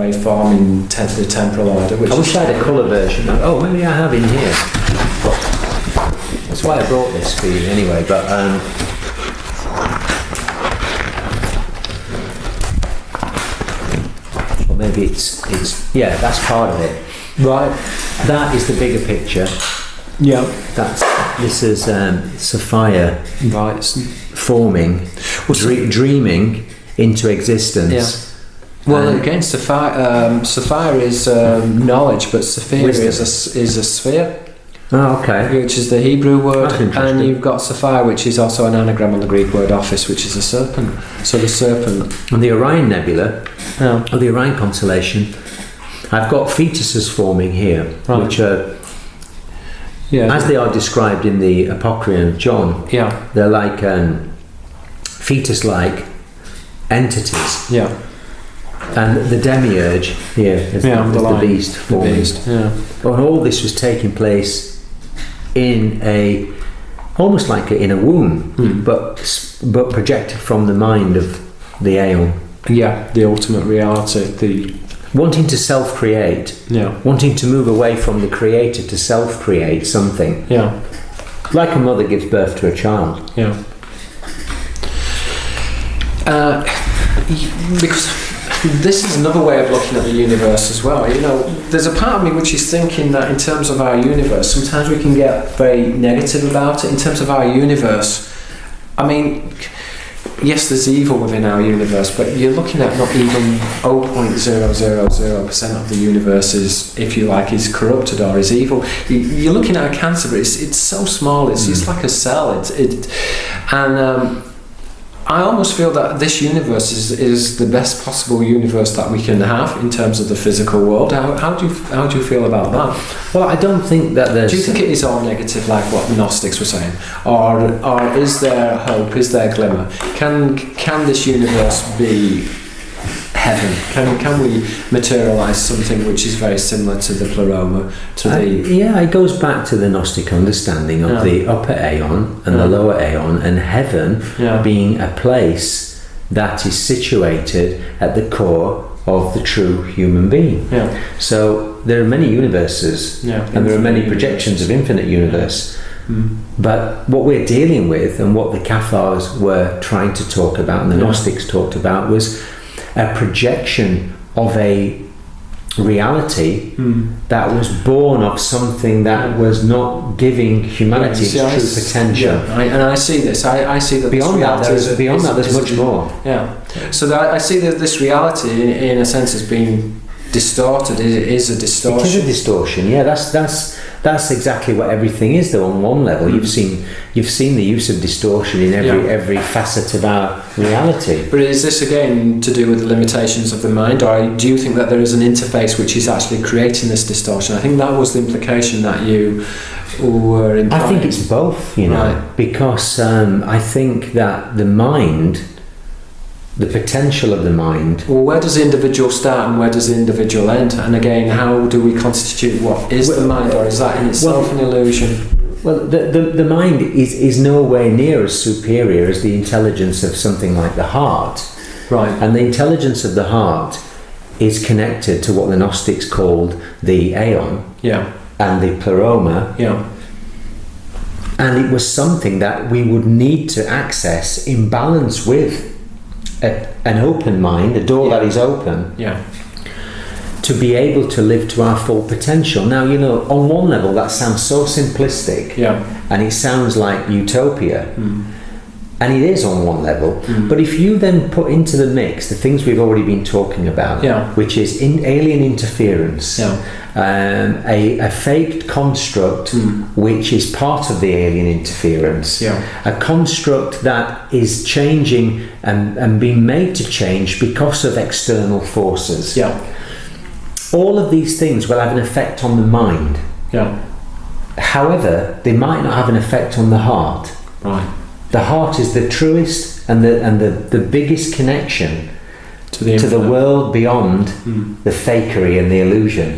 waveform in the temporal order. Which I wish I had a colour version. Oh, maybe I have in here. That's why I brought this for you anyway. But or maybe it's yeah, that's part of it. Right. That is the bigger picture. Yeah. This is Sapphire, right, forming, dreaming into existence. Yeah. Well, again, Sapphire is knowledge, but Sapphire is a sphere. Oh, okay. Which is the Hebrew word, That's and you've got Sapphire, which is also an anagram on the Greek word office, which is a serpent. So the serpent. And the Orion Nebula, or the Orion constellation, I've got fetuses forming here, right. which are, as they are described in the Apocryphon of John, they're like fetus-like entities. Yeah. And the demiurge here is the beast forming. And all this was taking place in almost like in a womb, but projected from the mind of the Aeon. Yeah, the ultimate reality, wanting to self-create, wanting to move away from the creator to self-create something. Yeah, like a mother gives birth to a child. Yeah. Because this is another way of looking at the universe as well. You know, there's a part of me which is thinking that in terms of our universe, sometimes we can get very negative about it. In terms of our universe, I mean, yes, there's evil within our universe, but you're looking at not even 0.000% of the universe is, if you like, is corrupted or is evil. You're looking at a cancer, but it's so small. It's like a cell. I almost feel that this universe is the best possible universe that we can have in terms of the physical world. How do you feel about that? Well, I don't think that there's... Do you think it is all negative, like what the Gnostics were saying, or is there hope? Is there glimmer? Can this universe be heaven? Can we materialize something which is very similar to the pleroma? It goes back to the Gnostic understanding of the upper Aeon and the lower Aeon, and heaven being a place that is situated at the core of the true human being. Yeah. So there are many universes, and there are many projections of infinite universe. But what we're dealing with, and what the Cathars were trying to talk about, and the Gnostics talked about, was a projection of a reality that was born of something that was not giving humanity its true potential. I see this. I see that beyond that there's much more. Yeah. So I see that this reality, in a sense, as being distorted. It is a distortion. It is a distortion. Yeah, that's exactly what everything is, though. On one level, you've seen the use of distortion in every facet of our reality. But is this again to do with the limitations of the mind, or do you think that there is an interface which is actually creating this distortion? I think that was the implication that you were implying. I think it's both, because I think that the mind, the potential of the mind. Well, where does the individual start and where does the individual end? And again, how do we constitute what is the mind, or is that in itself an illusion? Well, the mind is nowhere near as superior as the intelligence of something like the heart. Right. And the intelligence of the heart is connected to what the Gnostics called the Aeon and the Pleroma. Yeah. And it was something that we would need to access in balance with an open mind, a door that is open, to be able to live to our full potential. Now, on one level that sounds so simplistic, and it sounds like utopia, and it is on one level, but if you then put into the mix the things we've already been talking about, which is alien interference, a faked construct which is part of the alien interference, a construct that is changing and being made to change because of external forces. All of these things will have an effect on the mind. However, they might not have an effect on the heart. Right. The heart is the truest and the biggest connection to the world beyond the fakery and the illusion.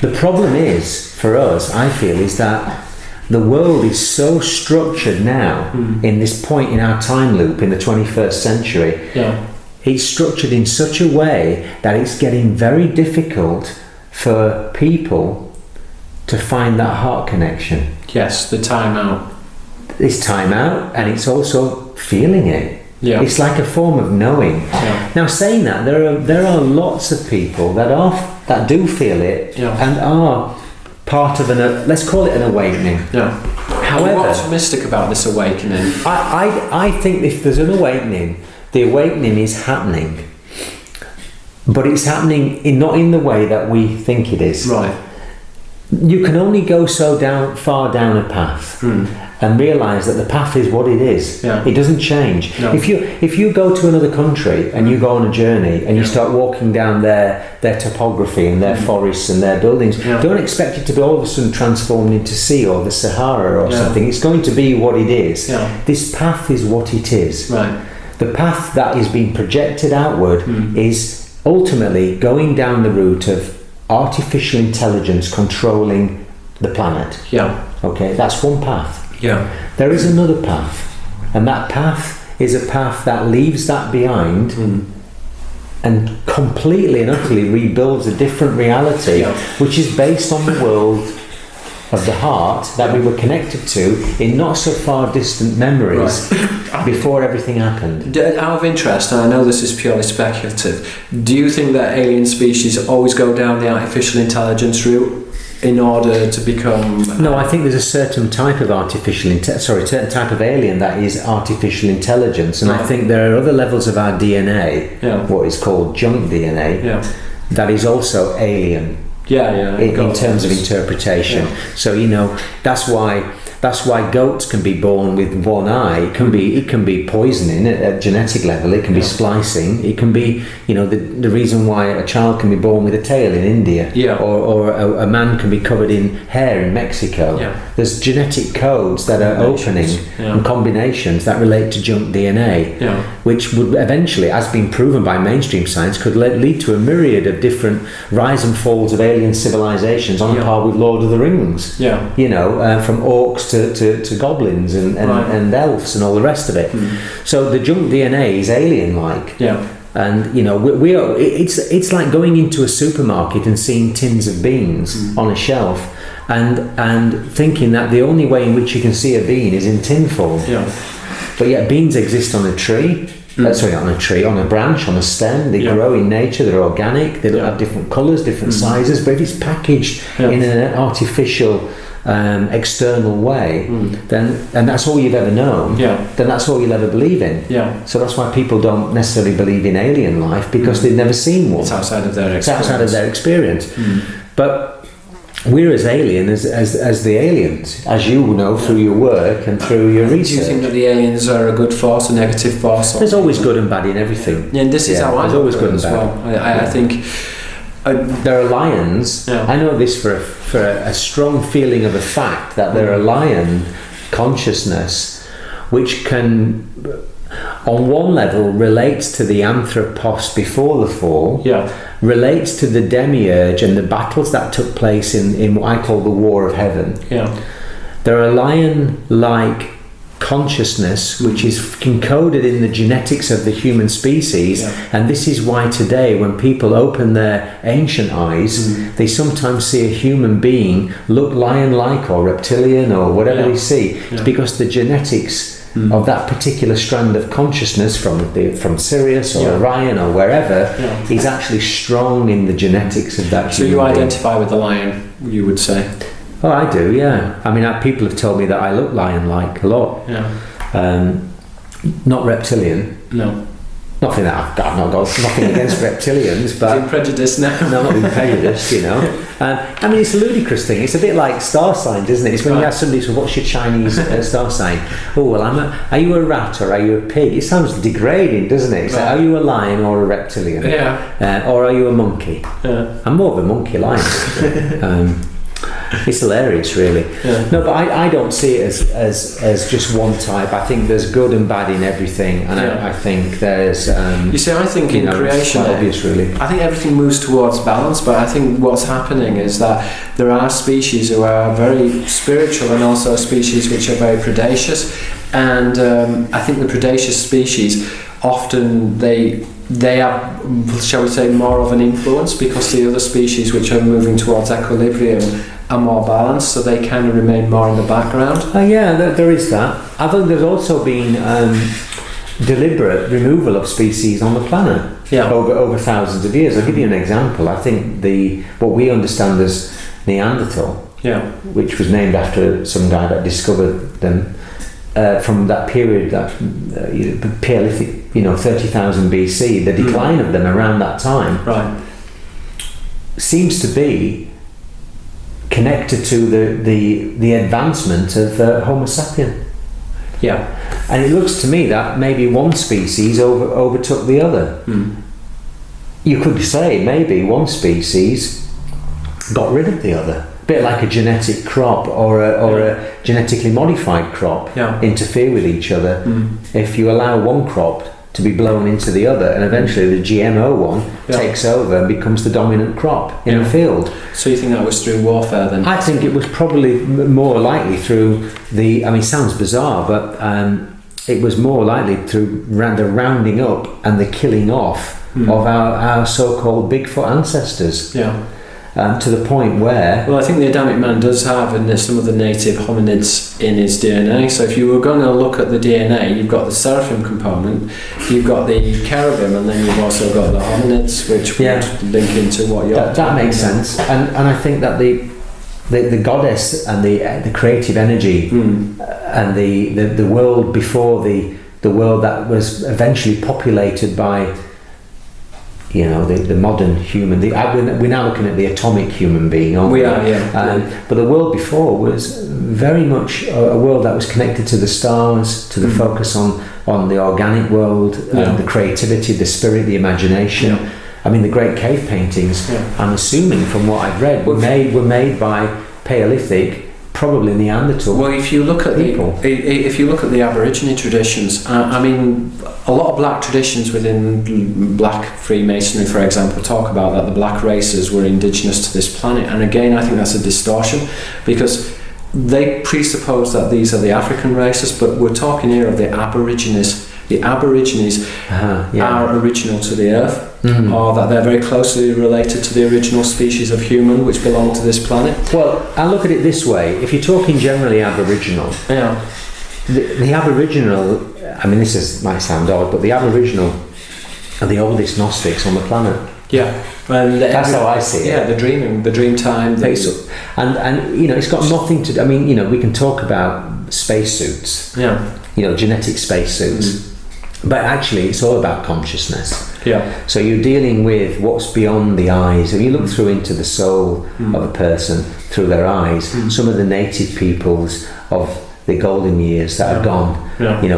The problem is, for us, I feel, is that the world is so structured now in this point in our time loop in the 21st century. it's structured in such a way that it's getting very difficult for people to find that heart connection. Yes, the time out. It's time out, and it's also feeling it. Yeah. It's like a form of knowing. Yeah. Now, saying that, there are lots of people that do feel it, and are part of let's call it an awakening. Yeah. However, what's mystic about this awakening? I think if there's an awakening, the awakening is happening, but it's happening not in the way that we think it is. Right. You can only go far down a path and realise that the path is what it is. Yeah. It doesn't change. No. If you go to another country and you go on a journey and you start walking down their topography and their forests and their buildings, don't expect it to be all of a sudden transformed into sea or the Sahara or something. It's going to be what it is. Yeah. This path is what it is. Right. The path that is being projected outward is ultimately going down the route of artificial intelligence controlling the planet. Yeah. Okay, that's one path. Yeah. There is another path, and that path is a path that leaves that behind and completely and utterly rebuilds a different reality, which is based on the world of the heart that we were connected to in not so far distant memories before everything happened. Out of interest, and I know this is purely speculative, do you think that alien species always go down the artificial intelligence route in order to become... No, I think there's a certain type of certain type of alien that is artificial intelligence, and I think there are other levels of our DNA, what is called junk DNA, that is also alien. In terms of interpretation. So that's why goats can be born with one eye. It can be poisoning at genetic level. It can be splicing. It can be the reason why a child can be born with a tail in India, or a man can be covered in hair in Mexico. There's genetic codes that are opening and combinations that relate to junk DNA, which would eventually, as been proven by mainstream science, could lead to a myriad of different rise and falls of alien civilizations on a par with Lord of the Rings. From orcs to goblins and elves and all the rest of it. So the junk DNA is alien-like. And we are. It's like going into a supermarket and seeing tins of beans on a shelf, and thinking that the only way in which you can see a bean is in tin form. But yet beans exist on a tree. On a branch, on a stem. They grow in nature. They're organic. They have different colours, different sizes. But if it's packaged in an artificial, external way, then that's all you've ever known. Then that's all you'll ever believe in. So that's why people don't necessarily believe in alien life, because they've never seen one. It's outside of their experience. It's outside of their experience. But we're as alien as the aliens, as you know through your work and through your research. Do you think that the aliens are a good force, a negative force? There's always good and bad in everything. And this is how I there's always good and bad. Well. I think there are lions. I know this for a strong feeling of a fact that there are lion consciousness which can, on one level, relates to the Anthropos before the fall, relates to the demiurge and the battles that took place in what I call the War of Heaven. There are lion-like consciousness which is encoded in the genetics of the human species, and this is why today when people open their ancient eyes, they sometimes see a human being look lion-like or reptilian or whatever they see. It's because the genetics of that particular strand of consciousness from Sirius or Orion or wherever is actually strong in the genetics of that. So you identify with the lion, you would say? Oh, I do, yeah. I mean, people have told me that I look lion-like a lot. Not reptilian. No. Nothing that I've not got nothing against reptilians, but being prejudiced now. No, not being prejudiced, I mean, it's a ludicrous thing. It's a bit like star signs, isn't it? It's when you ask somebody, so what's your Chinese star sign? Oh, well, are you a rat or are you a pig? It sounds degrading, doesn't it? It's like, are you a lion or a reptilian? Or are you a monkey? I'm more of a monkey lion. It's hilarious, really. No, but I don't see it as just one type. I think there's good and bad in everything, and I think there's. You see, I think in creation, it's quite obvious, really. I think everything moves towards balance, but I think what's happening is that there are species who are very spiritual, and also species which are very predacious. And I think the predacious species often they they have, shall we say, more of an influence because the other species which are moving towards equilibrium are more balanced, so they kind of remain more in the background. There is that. I think there's also been deliberate removal of species on the planet over thousands of years. I'll give you an example. I think what we understand as Neanderthal, which was named after some guy that discovered them, from that period, that Paleolithic, 30,000 BC, the decline of them around that time, seems to be connected to the advancement of Homo sapien. And it looks to me that maybe one species overtook the other. You could say maybe one species got rid of the other. A bit like a genetic crop or a genetically modified crop interfere with each other. If you allow one crop to be blown into the other, and eventually the GMO one takes over and becomes the dominant crop in the field. So you think that was through warfare then? I think it was probably more likely through it sounds bizarre, but it was more likely through the rounding up and the killing off of our so-called Bigfoot ancestors. To the point where... Well, I think the Adamic man does have some of the native hominids in his DNA. So if you were going to look at the DNA, you've got the seraphim component, you've got the cherubim, and then you've also got the hominids, which would link into what you're... That makes sense. And I think that the goddess and the creative energy and the world before the world that was eventually populated by... the modern human. We're now looking at the atomic human being, aren't we? We are, But the world before was very much a world that was connected to the stars, to the focus on the organic world, the creativity, the spirit, the imagination. I mean, the great cave paintings, I'm assuming from what I've read, were made by Paleolithic, probably Neanderthal. Well, if you look at the Aborigine traditions, I mean, a lot of black traditions within black Freemasonry, for example, talk about that the black races were indigenous to this planet, and again, I think that's a distortion because they presuppose that these are the African races, but we're talking here of the Aborigines. The Aborigines are original to the Earth, or that they're very closely related to the original species of human which belong to this planet. Well, I look at it this way: if you're talking generally Aboriginal, the Aboriginal, I mean, might sound odd, but the Aboriginal are the oldest Gnostics on the planet. And that's how I see it. The dream time. And it's got nothing to. I mean, we can talk about spacesuits. Genetic spacesuits. But actually, it's all about consciousness. So you're dealing with what's beyond the eyes. If you look through into the soul of a person through their eyes, some of the native peoples of the golden years that are gone,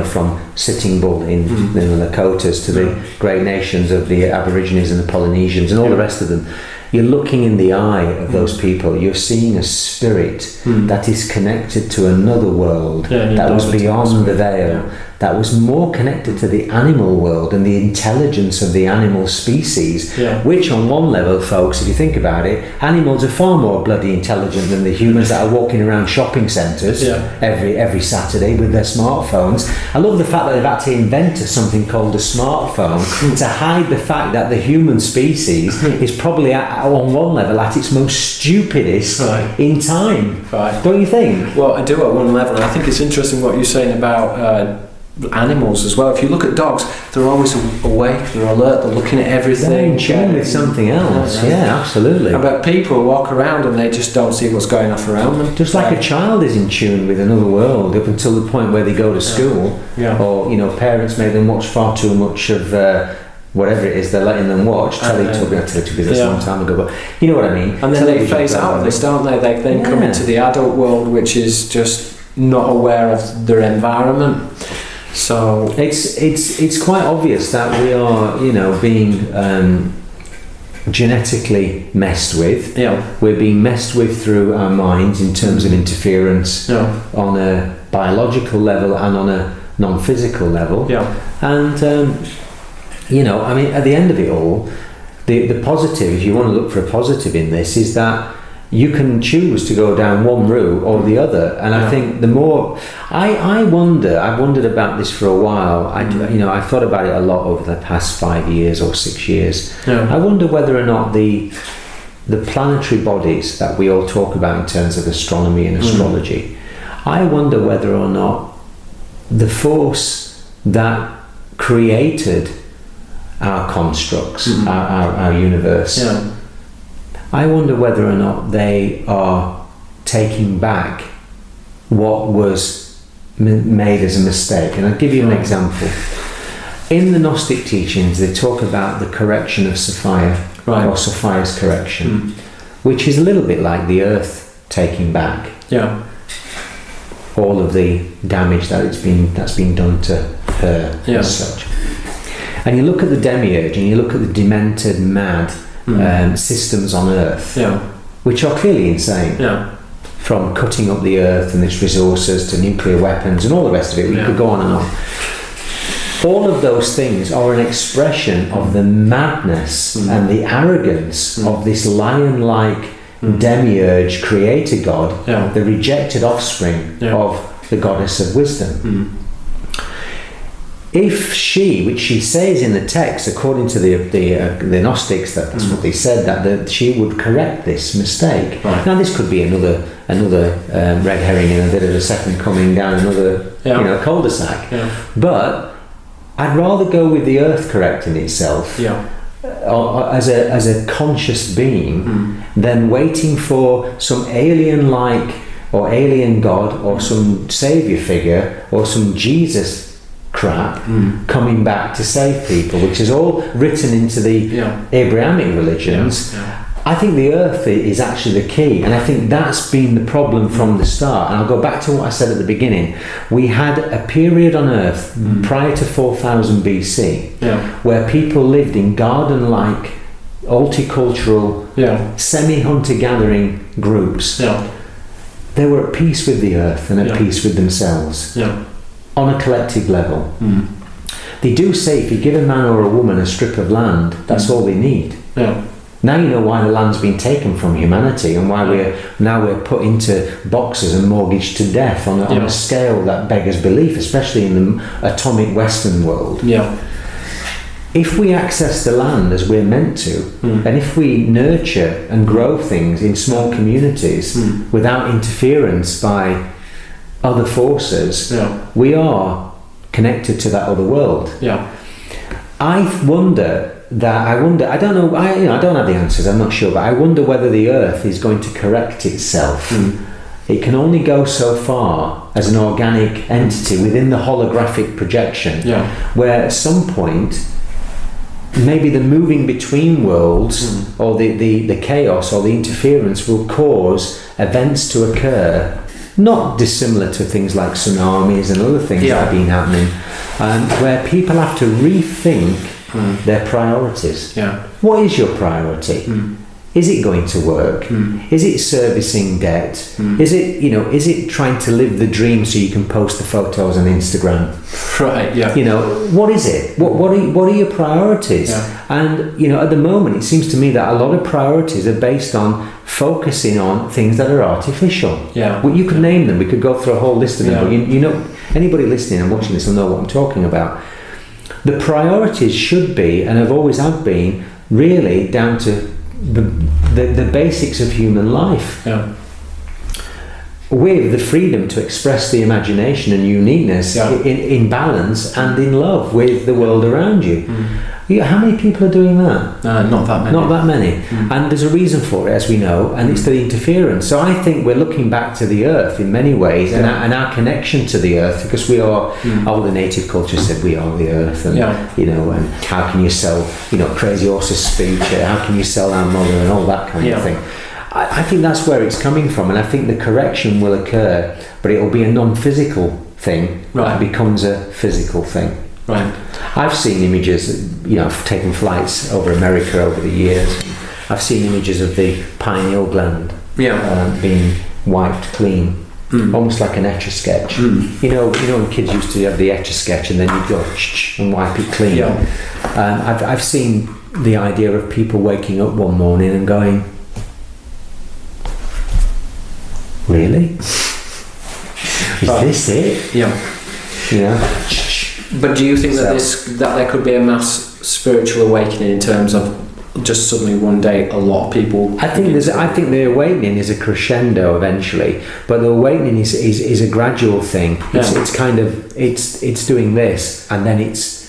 from Sitting Bull in the Lakotas to the great nations of the Aborigines and the Polynesians and all the rest of them. You're looking in the eye of those people, you're seeing a spirit that is connected to another world that was beyond the veil, that was more connected to the animal world and the intelligence of the animal species, which on one level, folks, if you think about it, animals are far more bloody intelligent than the humans that are walking around shopping centres every Saturday with their smartphones. I love the fact that they've had to invent something called a smartphone to hide the fact that the human species is probably on one level at its most stupidest in time. Don't you think? Well, I do at one level. I think it's interesting what you're saying about animals as well. If you look at dogs, they're always awake, they're alert, they're looking at everything. They're in tune with something else. Absolutely. But people walk around and they just don't see what's going on around them. Just like a child is in tune with another world up until the point where they go to school, or parents make them watch far too much of whatever it is they're letting them watch. Teletubbies, that's a long time ago, but you know what I mean. And then they phase out of this, don't they? They then come into the adult world, which is just not aware of their environment. So it's quite obvious that we are, being genetically messed with. We're being messed with through our minds in terms of interference on a biological level and on a non-physical level. And at the end of it all, the positive, if you want to look for a positive in this, is that you can choose to go down one route or the other, and I think the more I've wondered about this for a while. I thought about it a lot over the past 5 years or 6 years. I wonder whether or not the planetary bodies that we all talk about in terms of astronomy and astrology, I wonder whether or not the force that created our constructs, our universe, I wonder whether or not they are taking back what was made as a mistake. And I'll give you an example. In the Gnostic teachings, they talk about the correction of Sophia, or Sophia's correction, which is a little bit like the Earth taking back all of the damage that's been done to her as such. And you look at the demiurge, and you look at the demented, mad systems on Earth, which are clearly insane. From cutting up the Earth and its resources to nuclear weapons and all the rest of it. We could go on and on. All of those things are an expression of the madness and the arrogance of this lion-like demiurge creator god, the rejected offspring of the goddess of wisdom. If she, which she says in the text, according to the Gnostics, that's what they said, that she would correct this mistake. Now this could be another red herring in a bit of a second coming down another cul-de-sac, but I'd rather go with the Earth correcting itself as a conscious being than waiting for some alien-like or alien god or some saviour figure or some Jesus crap coming back to save people, which is all written into the Abrahamic religions. I think the Earth is actually the key, and I think that's been the problem from the start. And I'll go back to what I said at the beginning. We had a period on Earth prior to 4000 BC where people lived in garden-like, horticultural, semi-hunter-gathering groups. They were at peace with the Earth and at peace with themselves. On a collective level. They do say if you give a man or a woman a strip of land, that's all they need. Now you know why the land's been taken from humanity and why we're put into boxes and mortgaged to death on a scale that beggars belief, especially in the atomic Western world. If we access the land as we're meant to, and if we nurture and grow things in small communities without interference by other forces, we are connected to that other world. I don't know, I don't have the answers, I'm not sure, but I wonder whether the Earth is going to correct itself. It can only go so far as an organic entity within the holographic projection, where at some point maybe the moving between worlds or the chaos or the interference will cause events to occur not dissimilar to things like tsunamis and other things that have been happening, where people have to rethink their priorities. What is your priority? Is it going to work? Is it servicing debt? Is it trying to live the dream so you can post the photos on Instagram? What is it? What are your priorities? And at the moment it seems to me that a lot of priorities are based on focusing on things that are artificial. Well, you could name them. We could go through a whole list of them. But anybody listening and watching this will know what I'm talking about. The priorities should be, and have always have been, really down to the basics of human life, with the freedom to express the imagination and uniqueness in balance and in love with the world around you. How many people are doing that? Not that many. Not that many. And there's a reason for it, as we know, and it's the interference. So I think we're looking back to the Earth in many ways, and our connection to the Earth, because we are, the native culture said we are the Earth, and and how can you sell, Crazy Horse's speech, how can you sell our mother, and all that kind of thing. I think that's where it's coming from, and I think the correction will occur, but it will be a non-physical thing that becomes a physical thing. I've seen images, I've taken flights over America over the years. I've seen images of the pineal gland being wiped clean, almost like an Etch-a-Sketch. When kids used to have the Etch-a-Sketch and then you'd go and wipe it clean. I've seen the idea of people waking up one morning and going, really? Is this it? Yeah. You know. But do you think that there could be a mass spiritual awakening in terms of just suddenly one day a lot of people? I think the awakening is a crescendo eventually, but the awakening is a gradual thing. It's kind of it's doing this and then it's.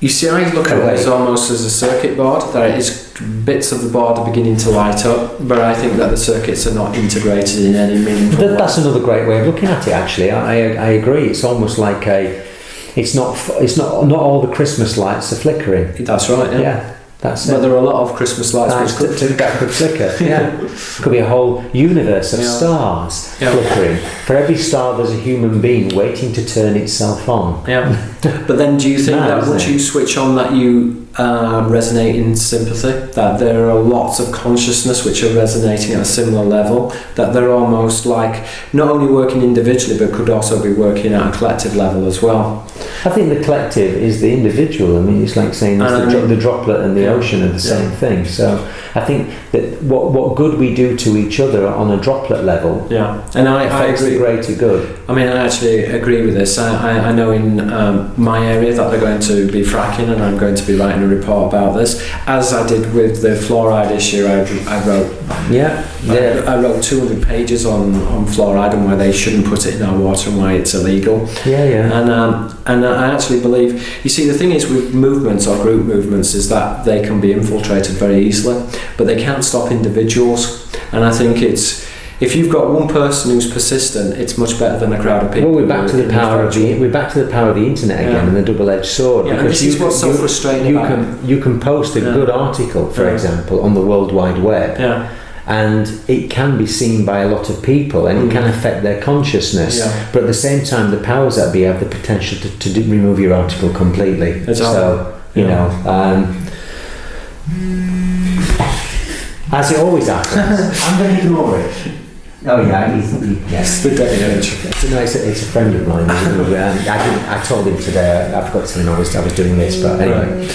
You see, I look at it as almost as a circuit board. There is bits of the board are beginning to light up, but I think that the circuits are not integrated in any meaningful way. That's another great way of looking at it. Actually, I agree. It's almost like it's not all the Christmas lights are flickering. That's right. Yeah. That's but there are a lot of Christmas lights which could flicker. Yeah, could be a whole universe of stars flickering. For every star, there's a human being waiting to turn itself on. Yeah, but then do you think that once you switch on, that you resonate in sympathy? That there are lots of consciousness which are resonating at a similar level. That they're almost like not only working individually, but could also be working at a collective level as well. I think the collective is the individual. I mean, it's like saying the droplet and the ocean are the same thing. So I think that what good we do to each other on a droplet level, and I agree. The greater good. I mean, I actually agree with this. I know in my area that they're going to be fracking, and I'm going to be writing a report about this, as I did with the fluoride issue. I wrote I wrote 200 pages on fluoride and why they shouldn't put it in our water and why it's illegal. And I actually believe, you see, the thing is with movements or group movements is that they can be infiltrated very easily, but they can't stop individuals. And I think if you've got one person who's persistent, it's much better than a crowd of people. Well, we're back to the power of the internet again, and the double-edged sword. Yeah, and this is what's so frustrating you can post a good article, for example, on the World Wide Web. And it can be seen by a lot of people, and it can affect their consciousness. But at the same time, the powers that be have the potential to remove your article completely. So, you know, as it always happens, I'm going to ignore it. Oh yeah, yes. It's a friend of mine. I told him today. I forgot to tell him I was doing this, but anyway.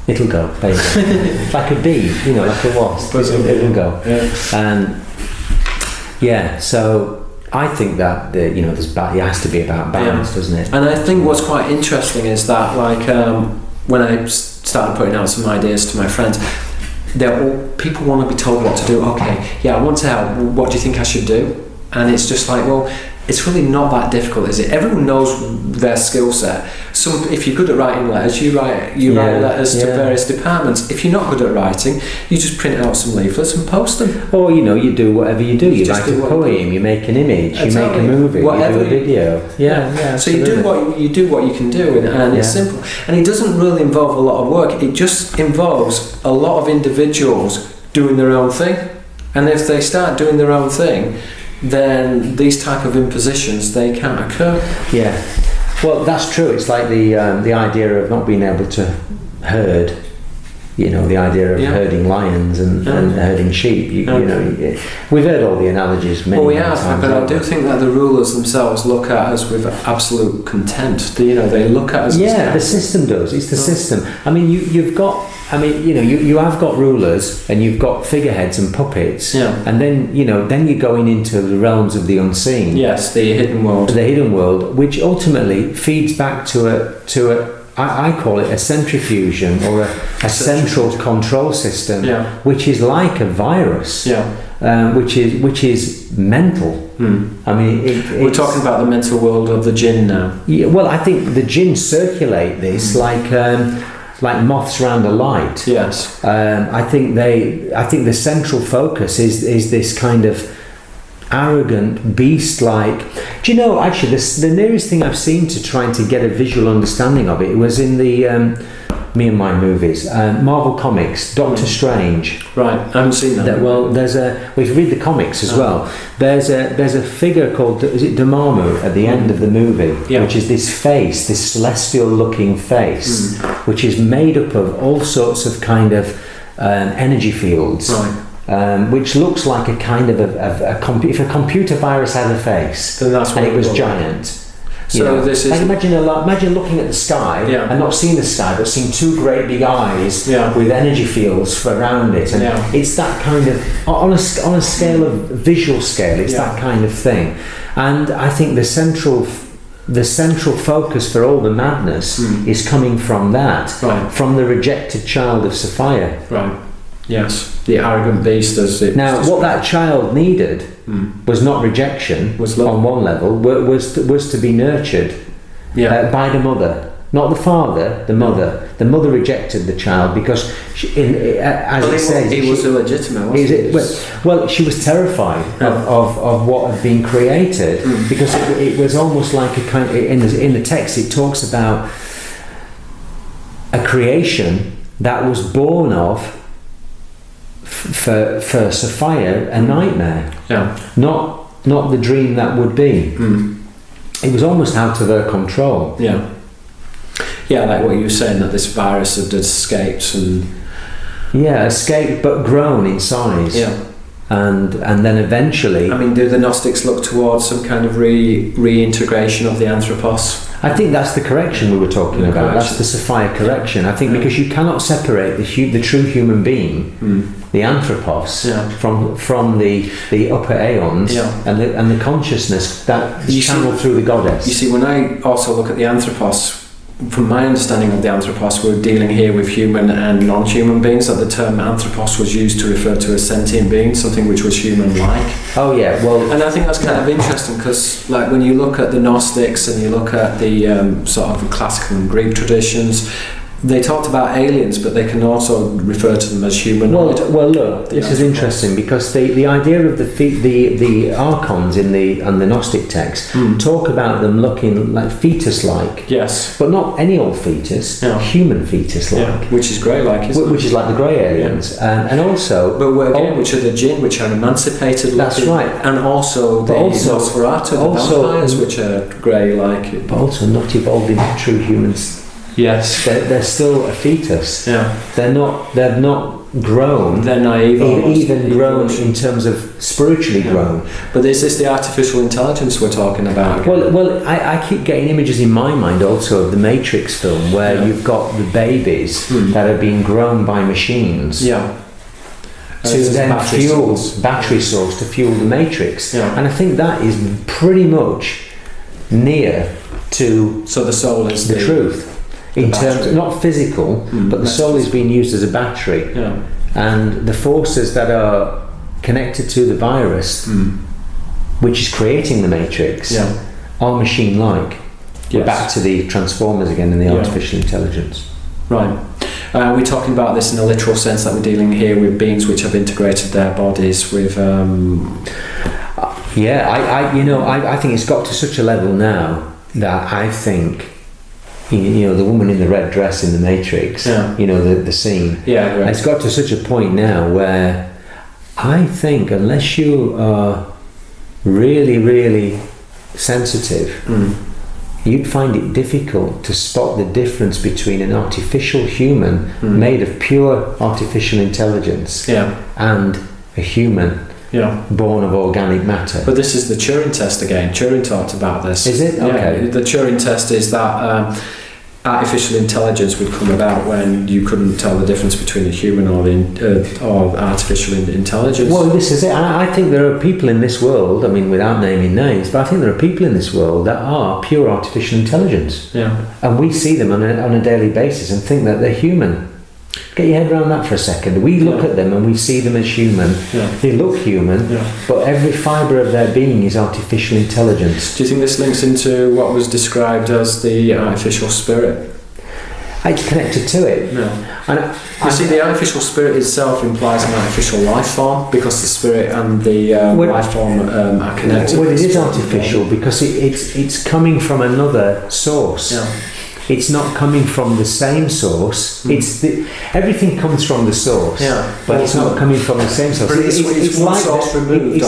It'll go, basically. Like a bee, like a wasp. It'll go. So I think that it has to be about balance, doesn't it? And I think what's quite interesting is that, like, when I started putting out some ideas to my friends, people want to be told what to do. Okay, I want to help. What do you think I should do? And it's just like, well, it's really not that difficult, is it? Everyone knows their skill set. If you're good at writing letters, you write letters to various departments. If you're not good at writing, you just print out some leaflets and post them. Or you do whatever you do. You write a poem, you make an image, you make a movie, you do a video. So you do what you can do, and it's simple. And it doesn't really involve a lot of work. It just involves a lot of individuals doing their own thing. And if they start doing their own thing, then these type of impositions, they can't occur. Well, that's true. It's like the idea of not being able to herd. The idea of herding lions and herding sheep. We've heard all the analogies many times. But I do think that the rulers themselves look at us with absolute contempt. They look at us. The system does. It's the system. I mean, you have got rulers and you've got figureheads and puppets. And then then you're going into the realms of the unseen. Yes, the hidden world. The hidden world, which ultimately feeds back to a I call it a centrifusion or a central control system, which is like a virus, which is mental. I mean, we're talking about the mental world of the jinn now. Well, I think the jinn circulate this like moths around a light. Yes. I think the central focus is this kind of arrogant, beast-like. Do you know, actually, the nearest thing I've seen to trying to get a visual understanding of it was in the Me and My movies, Marvel Comics, Doctor Strange. Right, I haven't seen that. Well, if you read the comics as well, there's a figure called, is it Dormammu at the end of the movie, which is this face, this celestial-looking face, which is made up of all sorts of kind of energy fields. Right. Which looks like a kind of if a computer virus had a face, then that's what and it was giant. So this is like imagine looking at the sky and not seeing the sky, but seeing two great big eyes with energy fields around it, and it's that kind of on a scale of visual scale. It's that kind of thing, and I think the central focus for all the madness is coming from that, from the rejected child of Sophia. Right. Yes. The arrogant beast, as it. Now, what that child needed was not rejection. Was love. On one level, was to be nurtured by the mother, not the father. The mother. The mother rejected the child because, as it says, he was illegitimate. Wasn't he? Well, she was terrified of what had been created because it was almost like a kind. In the text, it talks about a creation that was born of. For Sophia, a nightmare. Not the dream that would be. It was almost out of her control. Like what you were saying, that this virus had escaped and escaped but grown in size. And then eventually, I mean, do the Gnostics look towards some kind of reintegration of the Anthropos? I think that's the correction we were talking about. That's the Sophia correction. I think because you cannot separate the true human being, the Anthropos, from the upper Aeons and the consciousness that is channeled through the goddess. You see, when I also look at the Anthropos, from my understanding of the Anthropos, we're dealing here with human and non-human beings. That the term Anthropos was used to refer to a sentient being, something which was human-like. Oh yeah, well, and I think that's kind of interesting because, like, when you look at the Gnostics and you look at the sort of classical and Greek traditions, they talked about aliens, but they can also refer to them as humanoid. Well, look, this is interesting because the idea of the Archons in the Gnostic text talk about them looking like fetus-like. Yes, but not any old fetus, human fetus-like, which is grey-like, isn't it? Which is like the grey aliens, and also, which are the jinn, which are emancipated. That's right, and also the Nosferatu, the vampires, which are grey-like, but also not evolved into true humans. Yes, they're still a fetus. They're not grown. They're naive. Even grown in terms of spiritually grown. But is this the artificial intelligence we're talking about again? Well, I keep getting images in my mind also of the Matrix film where you've got the babies that are being grown by machines. To then fuel battery source to fuel the Matrix. And I think that is pretty much near to. So the soul is the truth. In terms of not physical, but the soul is being used as a battery, and the forces that are connected to the virus, which is creating the Matrix, are machine-like. We're back to the Transformers again in the artificial intelligence. Right. We're talking about this in a literal sense, that we're dealing here with beings which have integrated their bodies with. I think it's got to such a level now that I think. The woman in the red dress in the Matrix, the scene. It's got to such a point now where I think unless you are really, really sensitive, you'd find it difficult to spot the difference between an artificial human made of pure artificial intelligence and a human born of organic matter. But this is the Turing test again. Turing talked about this. Is it? Okay. The Turing test is that artificial intelligence would come about when you couldn't tell the difference between a human or artificial intelligence. Well, this is it. I think there are people in this world, I mean, without naming names, but I think there are people in this world that are pure artificial intelligence. And we see them on a daily basis and think that they're human. Get your head around that for a second. We look at them and we see them as human. They look human, but every fibre of their being is artificial intelligence. Do you think this links into what was described as the artificial spirit? It's connected to it. And you see, the artificial spirit itself implies an artificial life form because the spirit and the life form are connected. Well, it is artificial because it's coming from another source. It's not coming from the same source. Everything comes from the source, but it's not coming from the same source. It's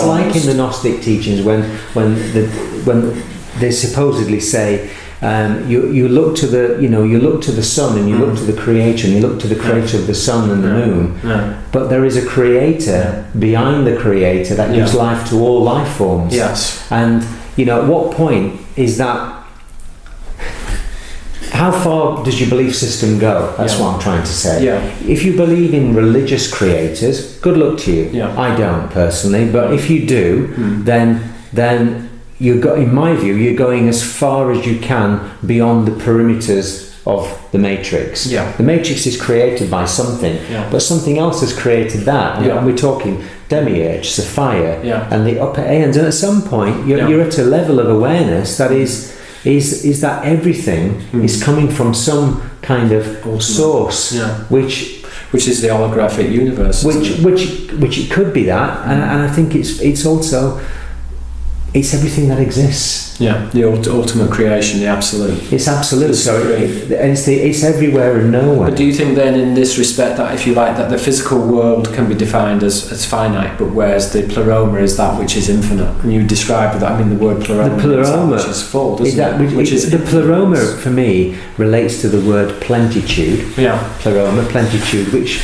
like in the Gnostic teachings when they supposedly say you look to the sun and you look to the creator and you look to the creator of the sun and the moon, but there is a creator behind the creator that gives life to all life forms. And at what point is that how far does your belief system go? That's what I'm trying to say. Yeah. If you believe in religious creators, good luck to you. Yeah. I don't personally, but if you do, then you got, in my view, you're going as far as you can beyond the perimeters of the matrix. Yeah. The matrix is created by something, but something else has created that. And we're talking Demiurge, Sophia, and the upper Aeons. And at some point, you're at a level of awareness that is that everything is coming from some kind of source, which is the holographic universe. Which it could be that, and I think it's also. It's everything that exists. Yeah, the ultimate creation, the absolute. It's absolute. So it's everywhere and nowhere. But do you think then, in this respect, that if you like, that the physical world can be defined as finite, but whereas the pleroma is that which is infinite? And you describe that. I mean, the word pleroma, the pleroma is that which is full, doesn't it? Which is the pleroma for me relates to the word plentitude. Yeah. Pleroma, plentitude, which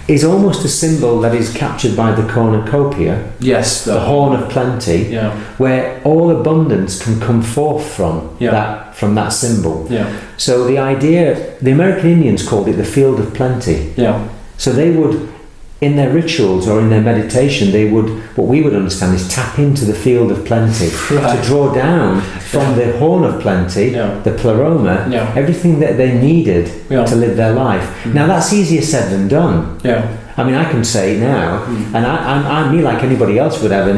is almost a symbol that is captured by the cornucopia. Yes, the horn of plenty, where all abundance can come forth from that symbol. Yeah. So the idea, the American Indians called it the field of plenty. Yeah. So they would, in their rituals or in their meditation, they would, what we would understand is tap into the field of plenty to draw down from the horn of plenty, the pleroma, everything that they needed to live their life. Now that's easier said than done. Yeah. I mean, I can say now, and I'm me like anybody else would have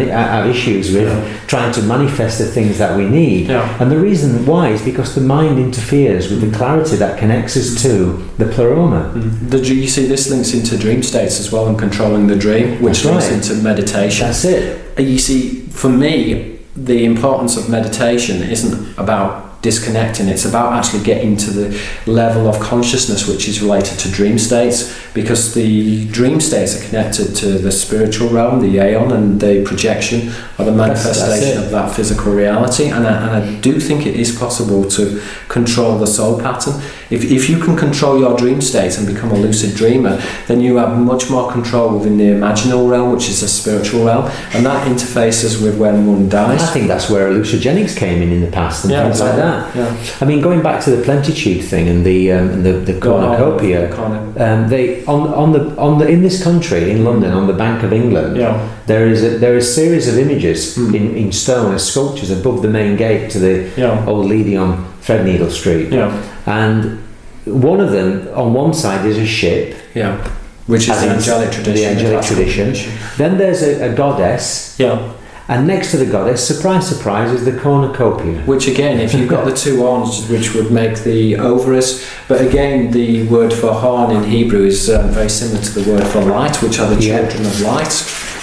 issues with trying to manifest the things that we need. And the reason why is because the mind interferes with the clarity that connects us to the pleroma. You see, this links into dream states as well, and controlling the dream, which links into meditation. That's it. You see, for me, the importance of meditation isn't about disconnecting, it's about actually getting to the level of consciousness which is related to dream states, because the dream states are connected to the spiritual realm, the Aeon, and the projection or the manifestation of that physical reality. And I do think it is possible to control the soul pattern. If you can control your dream state and become a lucid dreamer, then you have much more control within the imaginal realm, which is the spiritual realm, and that interfaces with when one dies. I think that's where hallucinogenics came in the past and things like that. Yeah. I mean, going back to the plentitude thing and the cornucopia, they on the in this country, in London, on the Bank of England, there is a series of images in stone as sculptures above the main gate to the old Lady on Threadneedle Street, and one of them on one side is a ship, which is the angelic tradition. The angelic tradition. Then there's a goddess. And next to the goddess, surprise, surprise, is the cornucopia. Which again, if you've got the two horns, which would make the ovaries, but again, the word for horn in Hebrew is very similar to the word for light, which are the children of light,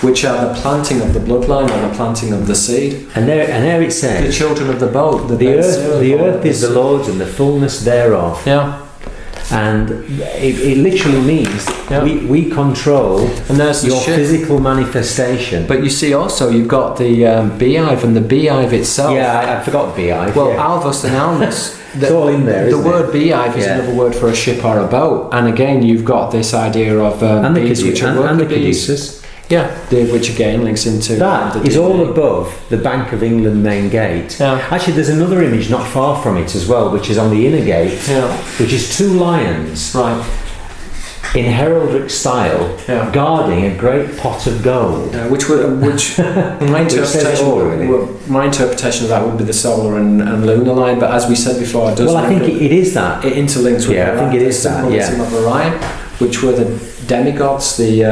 which are the planting of the bloodline or the planting of the seed. And there it says, the children of the boat. The earth is the Lord's and the fullness thereof. And it literally means we control and there's your physical manifestation. But you see also you've got the beehive, and the beehive itself. I forgot beehive. Well, alvos and alnus. It's all in there, isn't the word beehive is another word for a ship or a boat. And again, you've got this idea of bees, which are worker bees. Which again links into that is all above the Bank of England main gate. Actually, there's another image not far from it as well, which is on the inner gate, which is two lions, in heraldic style, guarding a great pot of gold. Which my interpretation of that would be the solar and lunar line. But as we said before, it does. Well, I think it is that. It interlinks with I think it is that. Of Orion, which were the demigods, the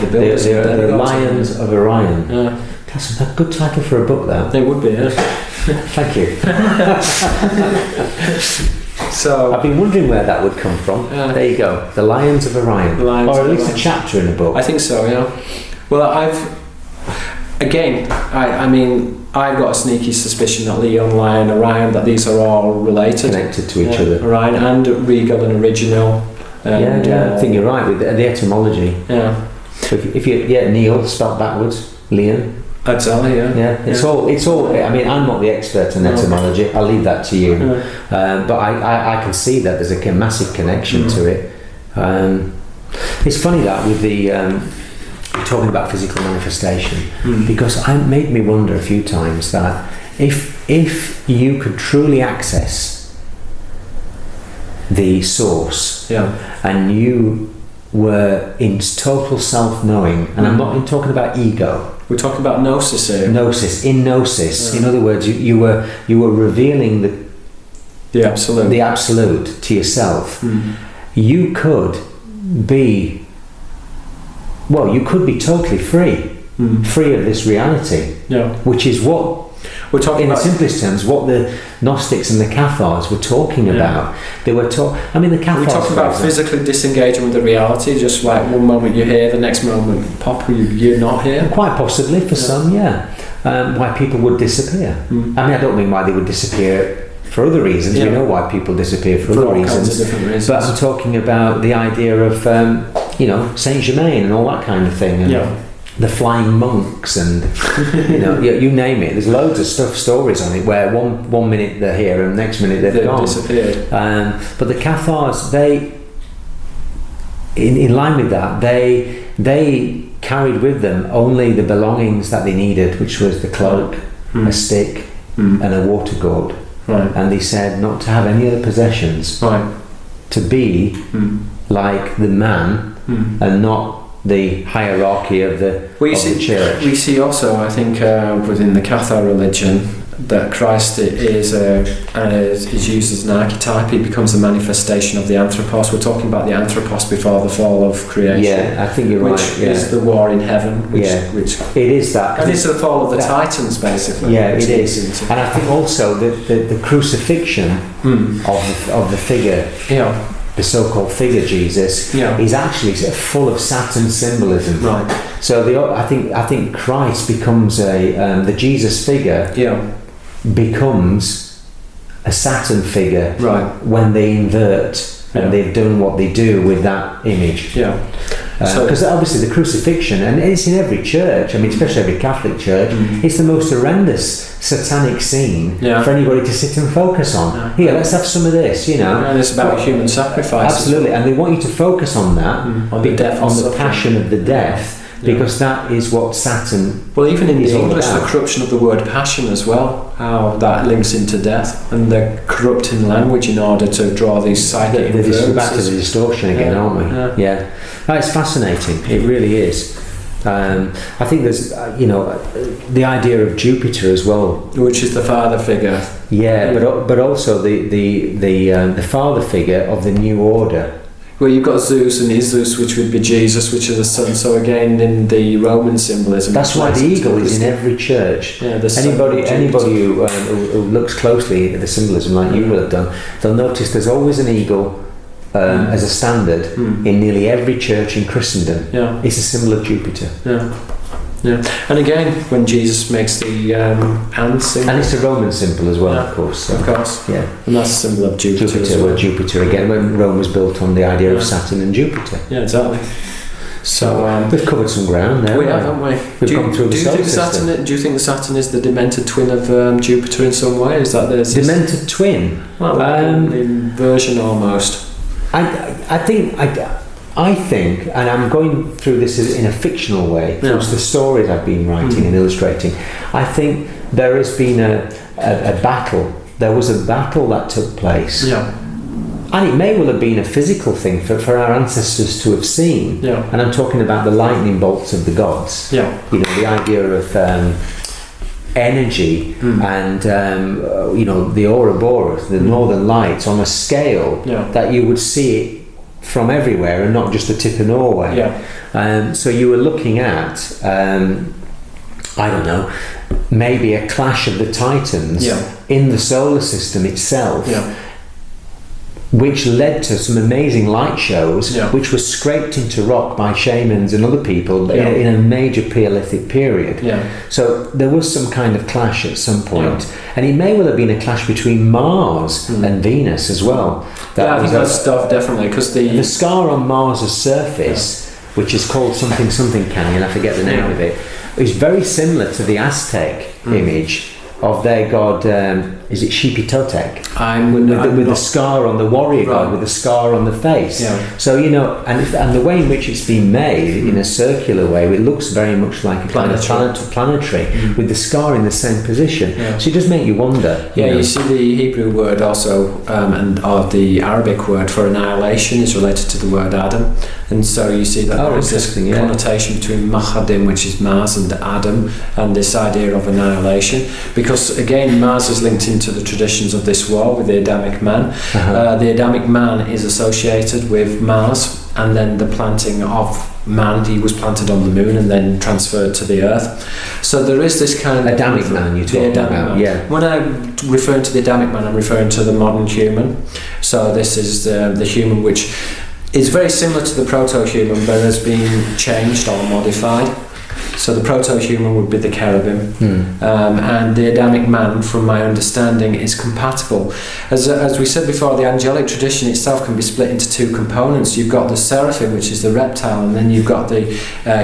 builders, the lions of Orion. That's a good title for a book, that. It would be, Thank you. So I've been wondering where that would come from. There you go, the Lions of Orion, or at least a chapter in a book. I think so. Well, I mean, I've got a sneaky suspicion that Leon, Lion, Orion, that these are all related, connected to each other. Orion and Regal and Original. And, I think you're right with the etymology. So if you Neil spelled backwards, Leon. Exactly. It's all. I mean, I'm not the expert in etymology. I'll leave that to you. But I can see that there's a massive connection to it. It's funny that with the talking about physical manifestation, because it made me wonder a few times that if you could truly access the source, Yeah. and you were in total self-knowing, and I'm not talking about ego. We're talking about gnosis here. Gnosis. Yeah. In other words, you were revealing The absolute. the absolute to yourself. Mm. You could be totally free of this reality, Yeah. which is what, We're talking in the about. simplest terms, what the Gnostics and the Cathars were talking about. They were the Cathars. We're talking about physically disengaging with the reality, just like one moment you're here, the next moment, pop, you're not here. Quite possibly for some, yeah. Why people would disappear. Mm. I mean, I don't mean why they would disappear for other reasons. Yeah. We know why people disappear for other all kinds reasons. of different reasons. But I'm talking about the idea of, Saint Germain and all that kind of thing. And Yeah. the flying monks and, you name it. There's loads of stories on it where one minute they're here and the next minute they've gone. Disappeared. But the Cathars, in line with that, they carried with them only the belongings that they needed, which was the cloak, a stick, and a water gourd. Right. And they said not to have any other possessions, Right. to be like the man and not the hierarchy of the church. We see also, I think, within the Cathar religion, that Christ is used as an archetype. He becomes a manifestation of the Anthropos. We're talking about the Anthropos before the fall of creation. Yeah, I think you're which right. Yeah. is the war in heaven. Which It is that. And it's the fall of the Titans, basically. Yeah, it is. And I think also the crucifixion of the figure, the so-called figure Jesus, is actually full of Saturn symbolism. Right. So I think Christ becomes the Jesus figure. Becomes a Saturn figure when they invert and they've done what they do with that image. Because obviously the crucifixion, and it's in every church, I mean especially every Catholic church, it's the most horrendous satanic scene for anybody to sit and focus on. Here, let's have some of this, And it's about human sacrifice. Absolutely, and they want you to focus on that, on the death on and the suffering. passion of the death, because that is what Saturn. Well, even in the all English, about. the corruption of the word passion as well, how that links into death, and they're corrupting language in order to draw these psychic Back to the influences. distortion again, aren't we? Yeah. It's fascinating. It really is. I think there's, the idea of Jupiter as well, Which is the father figure. Yeah, but also the father figure of the new order. Well, you've got Zeus and Isus, which would be Jesus, which is the sun. So again, in the Roman symbolism, That's why the eagle is in every church. Yeah, the sun, Anybody who looks closely at the symbolism, like you will have done, they'll notice there's always an eagle as a standard in nearly every church in Christendom. Yeah. It's a symbol of Jupiter. Yeah, and again, when Jesus makes the hand symbol, And it's a Roman symbol as well, of course. So. Of course. Yeah. And that's a symbol of Jupiter. as well. Jupiter again, when Rome was built on the idea of Saturn and Jupiter. Yeah, exactly. So we've covered some ground there. We have, haven't we? We've gone through the solar system. Do you think the Saturn is the demented twin of Jupiter in some way? Is that the Demented twin? Well, an inversion almost. I think, and I'm going through this in a fictional way, through the stories I've been writing and illustrating, I think there has been a battle. There was a battle that took place. Yeah. And it may well have been a physical thing for our ancestors to have seen. Yeah. And I'm talking about the lightning bolts of the gods. Yeah. The idea of energy and, the Ouroboros, the northern lights on a scale that you would see it from everywhere and not just the tip of Norway. So you were looking at, maybe a clash of the titans in the solar system itself, which led to some amazing light shows, which were scraped into rock by shamans and other people in a major Paleolithic period. So there was some kind of clash at some point. And it may well have been a clash between Mars and Venus as well. I think that's stuff definitely, because the scar on Mars' surface, which is called something canyon, I forget the name of it, is very similar to the Aztec image of their god is it Shipitotek? With the scar on the warrior god, with the scar on the face. Yeah. So, and the way in which it's been made in a circular way, it looks very much like a planetary with the scar in the same position. Yeah. So it does make you wonder. You see the Hebrew word also, or the Arabic word for annihilation is related to the word Adam. And so you see that there's this connotation between Machadim, which is Mars, and Adam, and this idea of annihilation. Because again, Mars is linked into the traditions of this war with the Adamic man. The Adamic man is associated with Mars, and then the planting of man, he was planted on the moon and then transferred to the earth. So there is this kind of Adamic man you're talking about. Yeah. When I'm referring to the Adamic man, I'm referring to the modern human. So this is the human which is very similar to the proto-human, but has been changed or modified. So the proto-human would be the cherubim, and the Adamic man, from my understanding, is compatible. As we said before, the angelic tradition itself can be split into two components. You've got the seraphim, which is the reptile, and then you've got the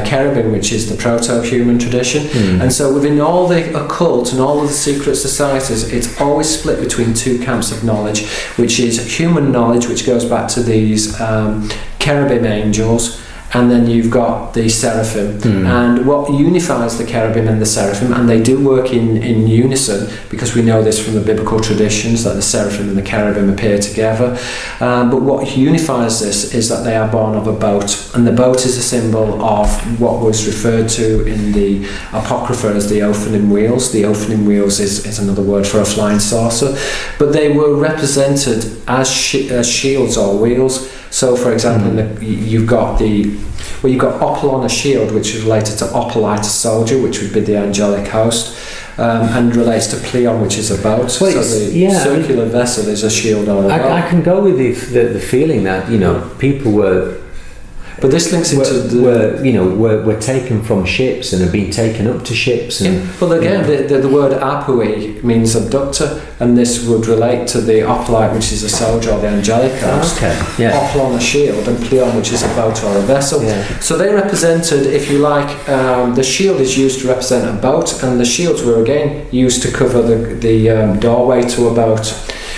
cherubim, which is the proto-human tradition. And so within all the occult and all of the secret societies, it's always split between two camps of knowledge, which is human knowledge, which goes back to these cherubim angels, and then you've got the seraphim. And what unifies the cherubim and the seraphim, and they do work in unison, because we know this from the biblical traditions, that the seraphim and the cherubim appear together. But what unifies this is that they are born of a boat, and the boat is a symbol of what was referred to in the Apocrypha as the Ophanim wheels. The Ophanim wheels is another word for a flying saucer, but they were represented as shields or wheels. So, for example, you've got Opal on a shield, which is related to Opalite, a soldier, which would be the angelic host, and relates to Pleon, which is a boat. So the circular vessel is a shield or a boat. I can go with the feeling that people were. But this links into were taken from ships and have been taken up to ships. And, well, again, the word apui means abductor, and this would relate to the Opalite, which is a soldier or the angelic host. Opal on a shield, and Pleon, which is a boat or a vessel. Yeah. So they represented, if you like, the shield is used to represent a boat, and the shields were again used to cover the doorway to a boat.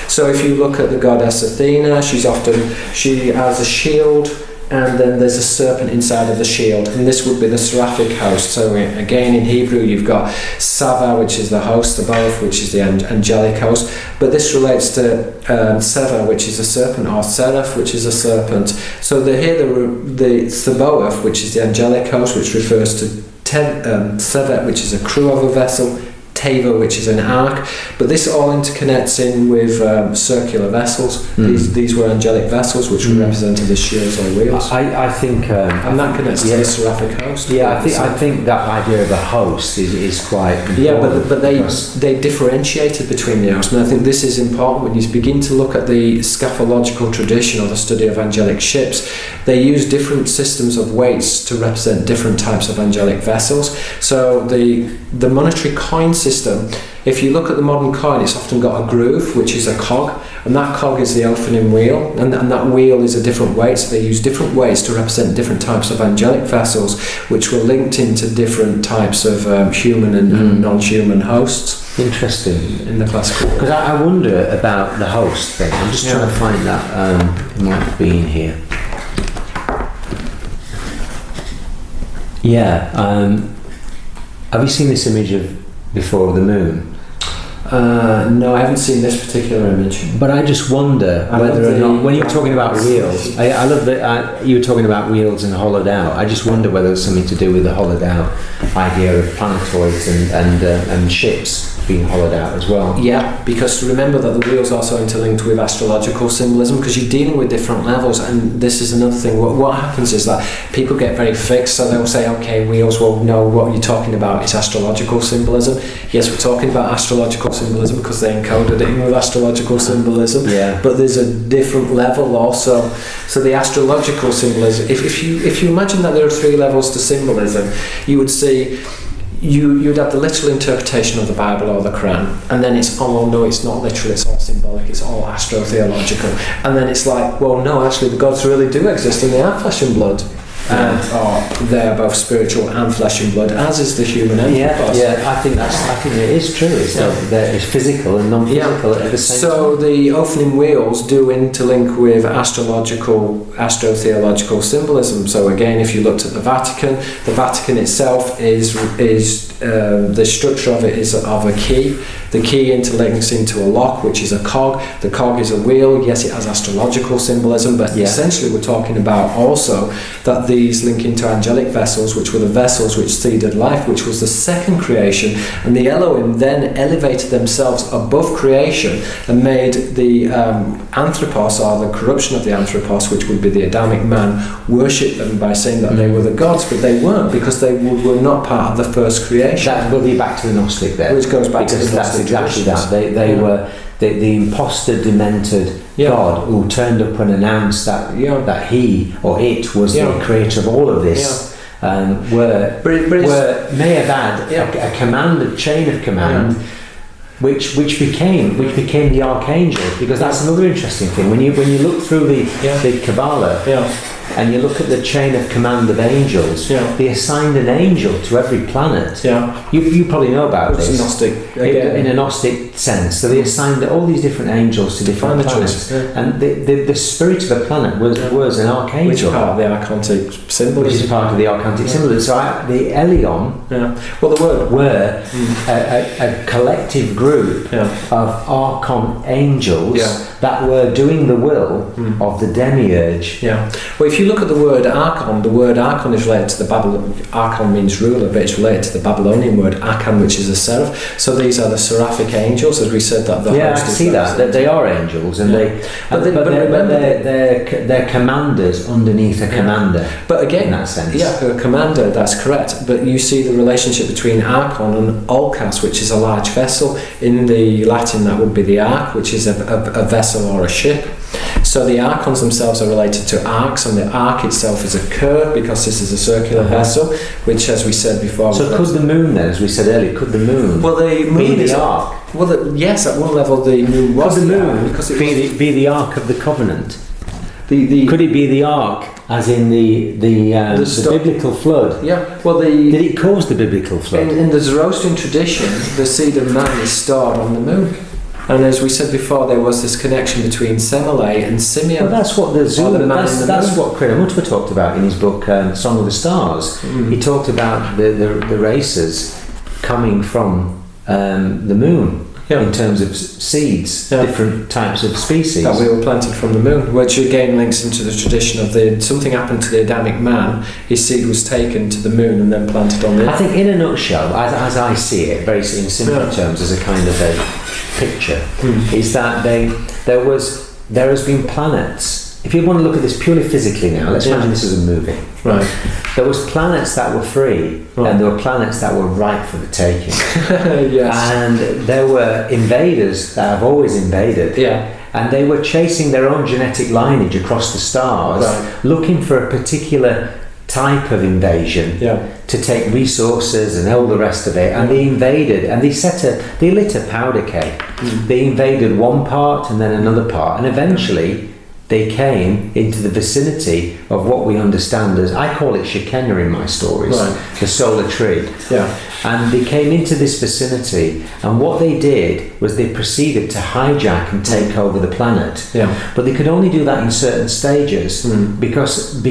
So if you look at the goddess Athena, she has a shield, and then there's a serpent inside of the shield, and this would be the seraphic host. So again, in Hebrew, you've got Sava, which is the host, the Boeth, which is the angelic host, but this relates to Seva, which is a serpent, or Seraph, which is a serpent. So the Boeth, which is the angelic host, which refers to Sevet, which is a crew of a vessel, Teva, which is an ark, but this all interconnects in with circular vessels. These were angelic vessels, which were represented as shields or wheels. I think, and that connects to the seraphic host. Yeah, I think that idea of a host is quite important. Yeah, but they differentiated between the hosts, and I think this is important when you begin to look at the scaphological tradition or the study of angelic ships. They use different systems of weights to represent different types of angelic vessels. So the monetary coin system, if you look at the modern coin, it's often got a groove, which is a cog, and that cog is the Ophanim wheel, and that wheel is a different weight. So they use different weights to represent different types of angelic vessels, which were linked into different types of human and non-human hosts. Interesting. In the classical world. Because I wonder about the host thing. I'm just trying to find that. It might be in here. Have you seen this image of before the moon? No, I haven't seen this particular image. But I just wonder whether or not, when you're talking about wheels, I love that you were talking about wheels and hollowed out. I just wonder whether it's something to do with the hollowed out idea of planetoids and ships being hollowed out as well. Yeah, because remember that the wheel's also interlinked with astrological symbolism, because you're dealing with different levels, and this is another thing. What happens is that people get very fixed, so they'll say, okay, wheels, well, no, what you're talking about is astrological symbolism. Yes, we're talking about astrological symbolism because they encoded it in with astrological symbolism, but there's a different level also. So the astrological symbolism, if you imagine that there are three levels to symbolism, you would see you'd have the literal interpretation of the Bible or the Quran, and then it's, oh no, it's not literal, it's all symbolic, it's all astrotheological, and then it's like, well no, actually the gods really do exist and they are flesh and blood, or they are both spiritual and flesh and blood, as is the human Anthropos. I think it is true. It's physical and non-physical at the same time. So the opening wheels do interlink with astrotheological symbolism. So again, if you looked at the Vatican itself is the structure of it is of a key. The key interlinks into a lock, which is a cog. The cog is a wheel. Yes, it has astrological symbolism, but essentially we're talking about also that these link into angelic vessels, which were the vessels which seeded life, which was the second creation, and the Elohim then elevated themselves above creation and made the Anthropos, or the corruption of the Anthropos, which would be the Adamic man, worship them by saying that they were the gods, but they weren't, because they were not part of the first creation. That will be back to the Gnostic there. Which goes back to the Gnostic. Exactly that. They were the imposter, demented God who turned up and announced that he or it was the creator of all of this. May have had a command, a chain of command, which became the archangel, because that's another interesting thing. When you look through the Kabbalah. And you look at the chain of command of angels, they assigned an angel to every planet. You probably know about this. In a Gnostic sense. So they assigned all these different angels to different planets. And the spirit of the planet was an archangel. Which is part of the Archontic symbolism. Which is part of the Archontic symbolism. So the Aeon were a collective group of Archon angels that were doing the will of the demiurge. Well, if you look at the word Archon is related to the Babylon. Archon means ruler, but it's related to the Babylonian word Akan, which is a seraph. So these are the seraphic angels, as we said that the I see that they are angels, and they're commanders underneath a commander. But again, in that sense, a commander. That's correct. But you see the relationship between Archon and Olkas, which is a large vessel. In the Latin, that would be the ark, which is a vessel or a ship. So the Archons themselves are related to arcs, and the ark itself is a curve, because this is a circular vessel, which, as we said before... So could the moon then, as we said earlier, could the moon be the ark? Well, yes, at one level the moon was the moon, because it be the ark of the covenant? Could it be the ark, as in the biblical flood? Did it cause the biblical flood? In the Zoroastrian tradition, the seed of man is stored on the moon. And as we said before, there was this connection between Semele and Simeon. Well, that's what that's what Titanomachy talked about in his book Song of the Stars. He talked about the races coming from the moon in terms of seeds, different types of species that we were planted from the moon, which again links into the tradition of something happened to the Adamic man. His seed was taken to the moon and then planted on the earth. I think, in a nutshell, as I see it, very in simple terms, as a kind of a picture, is that there has been planets. If you want to look at this purely physically now, let's imagine this is a movie. Right. There was planets that were free, and there were planets that were ripe for the taking. Yes. And there were invaders that have always invaded. And they were chasing their own genetic lineage across the stars, looking for a particular type of invasion to take resources and all the rest of it, and they invaded, and they lit a powder keg. They invaded one part and then another part, and eventually they came into the vicinity of what we understand as, I call it Shekinah in my stories, the solar tree. And they came into this vicinity, and what they did was they proceeded to hijack and take over the planet. But they could only do that in certain stages, because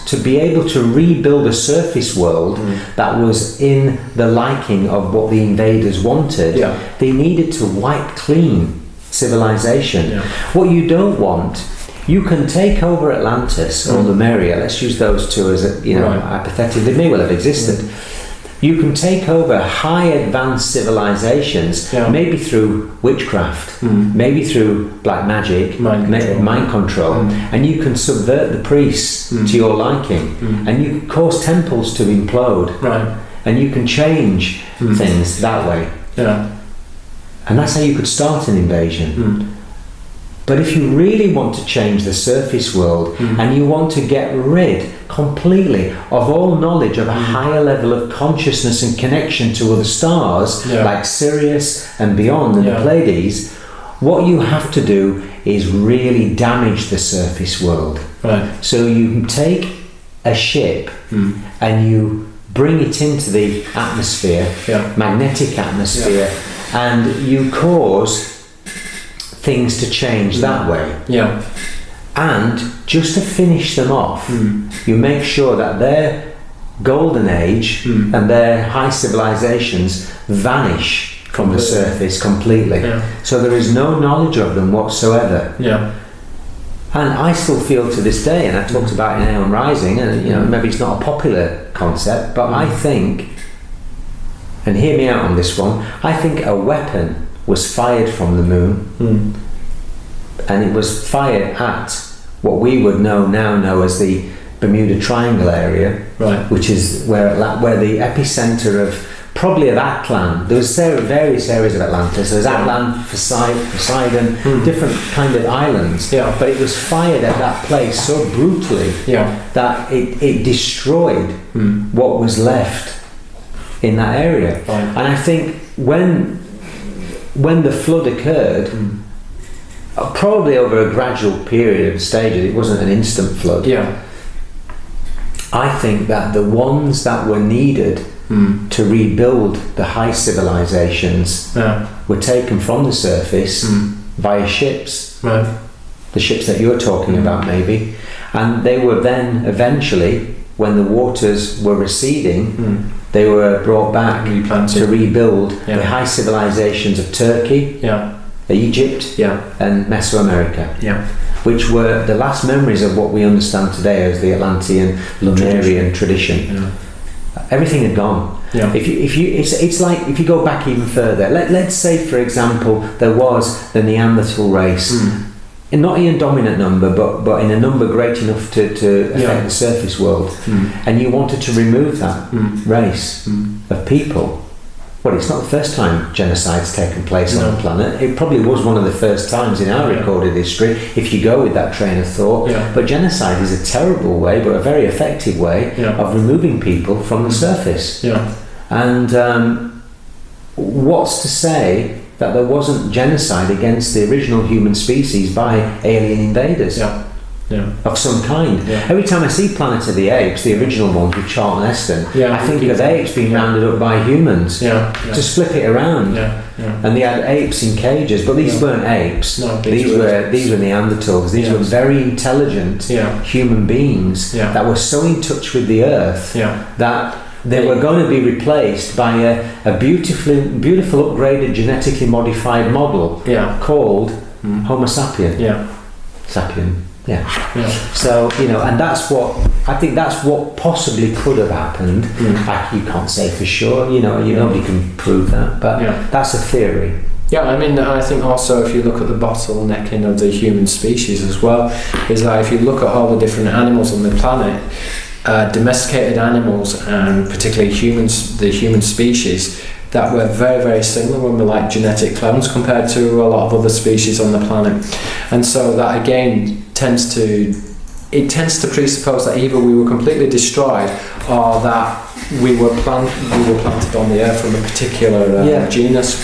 to be able to rebuild a surface world that was in the liking of what the invaders wanted, they needed to wipe clean civilization. What you don't want, you can take over Atlantis or Lemuria, let's use those two as hypothetically, they may well have existed. You can take over high advanced civilizations, maybe through witchcraft, maybe through black magic, mind control, and you can subvert the priests to your liking, and you can cause temples to implode, and you can change things that way. And that's how you could start an invasion. But if you really want to change the surface world, and you want to get rid completely of all knowledge of a higher level of consciousness and connection to other stars, like Sirius and beyond, and the Pleiades, what you have to do is really damage the surface world. So you can take a ship and you bring it into the atmosphere, magnetic atmosphere, and you cause things to change that way. Yeah. And just to finish them off, you make sure that their golden age and their high civilizations vanish from the surface completely. Yeah. So there is no knowledge of them whatsoever. Yeah. And I still feel to this day, and I talked about in Aeon Rising, and maybe it's not a popular concept, but I think, and hear me out on this one, I think a weapon was fired from the moon, and it was fired at what we would now know as the Bermuda Triangle area, right, which is where the epicenter of probably of Atlan. There was various areas of Atlantis. There was Atlan, Poseidon, different kind of islands. Yeah. But it was fired at that place so brutally that it destroyed what was left in that area. Right. And I think when the flood occurred, probably over a gradual period of stages, it wasn't an instant flood. Yeah. I think that the ones that were needed to rebuild the high civilizations were taken from the surface via ships, right, the ships that you're talking about maybe, and they were then eventually, when the waters were receding, they were brought back to rebuild the high civilizations of Turkey, Egypt, and Mesoamerica, which were the last memories of what we understand today as the Atlantean Lemurian tradition. Everything had gone. Yeah. It's like if you go back even further. Let's say, for example, there was the Neanderthal race, and not in a dominant number, but in a number great enough to affect the surface world, and you wanted to remove that race of people. Well, it's not the first time genocide's taken place on the planet. It probably was one of the first times in our recorded history, if you go with that train of thought. Yeah. But genocide is a terrible way, but a very effective way of removing people from the surface. Yeah. And what's to say that there wasn't genocide against the original human species by alien invaders? Of some kind. Every time I see Planet of the Apes, the original ones with Charlton Heston, I think of apes being rounded up by humans. Just flip it around. And they had apes in cages, but these weren't apes. No, these were Neanderthals. These were very intelligent human beings that were so in touch with the earth that they were going to be replaced by a beautiful upgraded genetically modified model called Homo sapien. Sapien. So and that's what I think. That's what possibly could have happened. You can't say for sure. Nobody can prove that, but that's a theory. Yeah, I mean, I think also if you look at the bottlenecking of the human species as well, is that if you look at all the different animals on the planet, domesticated animals and particularly humans, the human species, that were very, very similar when we're like genetic clones compared to a lot of other species on the planet. And so that again tends to presuppose that either we were completely destroyed or that we were planted on the earth from a particular genus.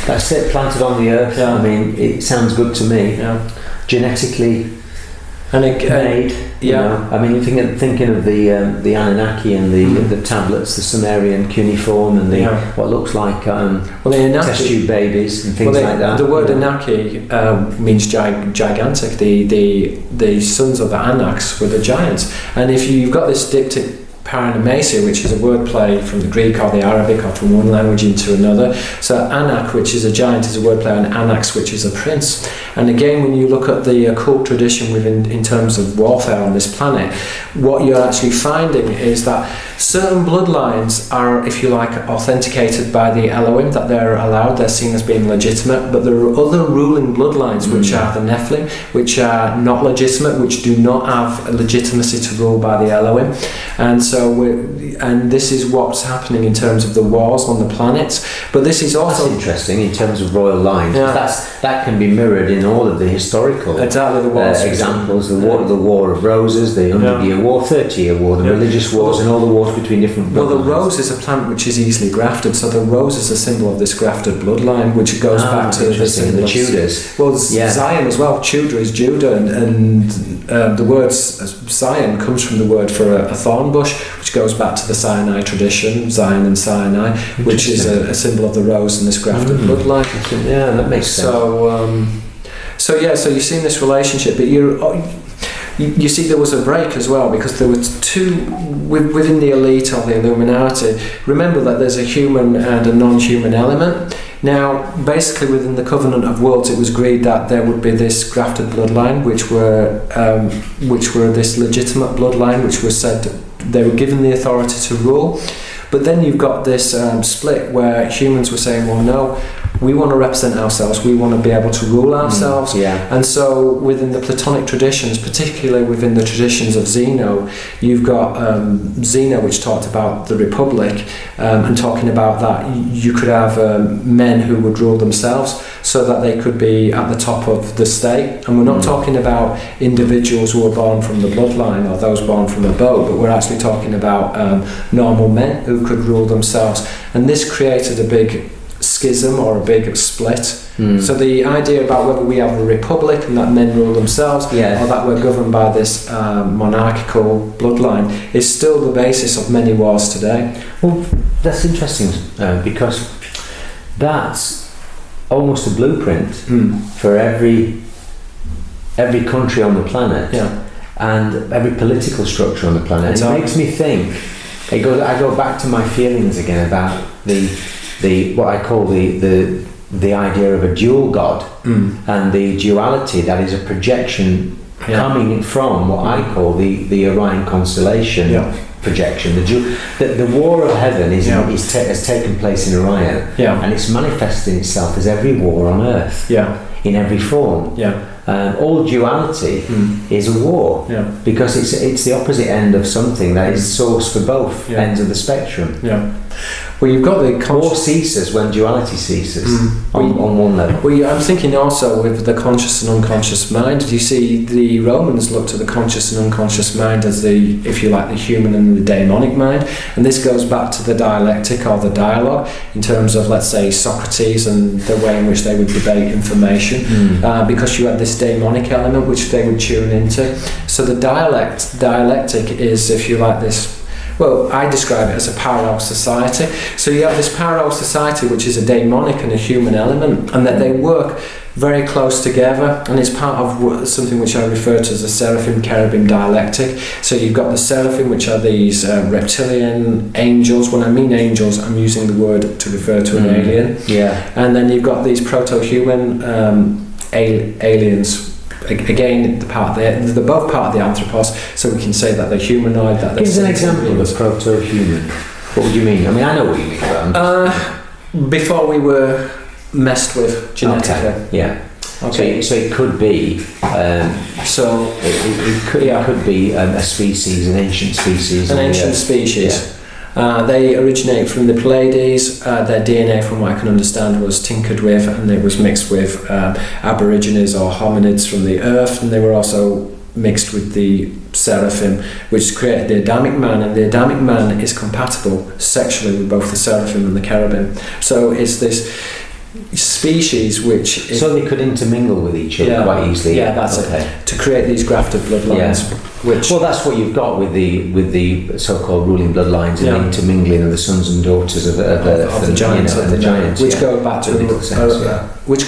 That's it, planted on the earth. I mean, it sounds good to me. Genetically made. I mean, thinking of the Anunnaki and the tablets, the Sumerian cuneiform, and the what looks like test tube babies and things like that. The word Anunnaki means gigantic. The sons of the Anaks were the giants, and if you've got this diptych paranomasia, which is a wordplay from the Greek or the Arabic or from one language into another. So Anak, which is a giant, is a wordplay on Anax, which is a prince. And again, when you look at the occult tradition in terms of warfare on this planet, what you're actually finding is that certain bloodlines are, if you like, authenticated by the Elohim, that they're allowed, they're seen as being legitimate, but there are other ruling bloodlines which are the Nephilim, which are not legitimate, which do not have a legitimacy to rule by the Elohim. And so this is what's happening in terms of the wars on the planets. But this is also interesting in terms of royal lines. That can be mirrored in all of the historical examples. The War of Roses, the 100-Year War, 30-Year War, the religious wars, and all the wars wars between different Well, the bloodlines. rose is a plant which is easily grafted, so the rose is a symbol of this grafted bloodline, which goes back to the Tudors. Well, Zion as well. Tudor is Judah, and the word Zion comes from the word for a thorn bush, which goes back to the Sinai tradition, Zion and Sinai, which is a symbol of the rose and this grafted bloodline. Yeah, that makes sense. So you've seen this relationship, but you see there was a break as well, because there were two within the elite or the Illuminati. Remember that there's a human and a non-human element. Now, basically within the Covenant of Worlds, it was agreed that there would be this grafted bloodline, which were this legitimate bloodline, which was said they were given the authority to rule. But then you've got this split where humans were saying, well, no, we want to represent ourselves, we want to be able to rule ourselves. And so within the Platonic traditions, particularly within the traditions of Zeno, you've got Zeno, which talked about the Republic, and talking about that you could have men who would rule themselves so that they could be at the top of the state. And we're not talking about individuals who are born from the bloodline or those born from above, but we're actually talking about normal men who could rule themselves. And this created a big schism or a big split. So the idea about whether we have a republic and that men rule themselves, or that we're governed by this monarchical bloodline, is still the basis of many wars today. Well, that's interesting, because that's almost a blueprint for every country on the planet, and every political structure on the planet. Exactly. It makes me think. I go back to my feelings again about the what I call the idea of a dual god, and the duality that is a projection coming from what I call the Orion constellation projection. The war of heaven has taken place in Orion, and it's manifesting itself as every war on earth, in every form. All duality is a war, because it's the opposite end of something that is source for both ends of the spectrum. Well, you've got the war ceases when duality ceases on one level. Well, I'm thinking also with the conscious and unconscious mind. You see, the Romans looked at the conscious and unconscious mind as the, if you like, the human and the daimonic mind, and this goes back to the dialectic or the dialogue in terms of, let's say, Socrates and the way in which they would debate information, because you had this daimonic element which they would tune into. So the dialectic is, if you like, this. Well, I describe it as a parallel society. So you have this parallel society which is a daimonic and a human element, and that they work very close together, and it's part of something which I refer to as the seraphim-cherubim dialectic. So you've got the seraphim, which are these reptilian angels. When I mean angels, I'm using the word to refer to an alien. And then you've got these proto-human aliens. Again, they're both part of the Anthropos, so we can say that they're humanoid. That Give us an example of proto-human. What would you mean? I mean, I know what you mean. Before we were messed with genetically. Okay. So it could be. It could be a species, an ancient species. An ancient species. They originate from the Pleiades. Their DNA, from what I can understand, was tinkered with, and it was mixed with aborigines or hominids from the earth, and they were also mixed with the seraphim, which created the Adamic man, and the Adamic man is compatible sexually with both the seraphim and the cherubim. So it's this species which... So they could intermingle with each other quite easily. That's it. To create these grafted bloodlines. Well, that's what you've got with the so-called ruling bloodlines and the intermingling of the sons and daughters of the giants, which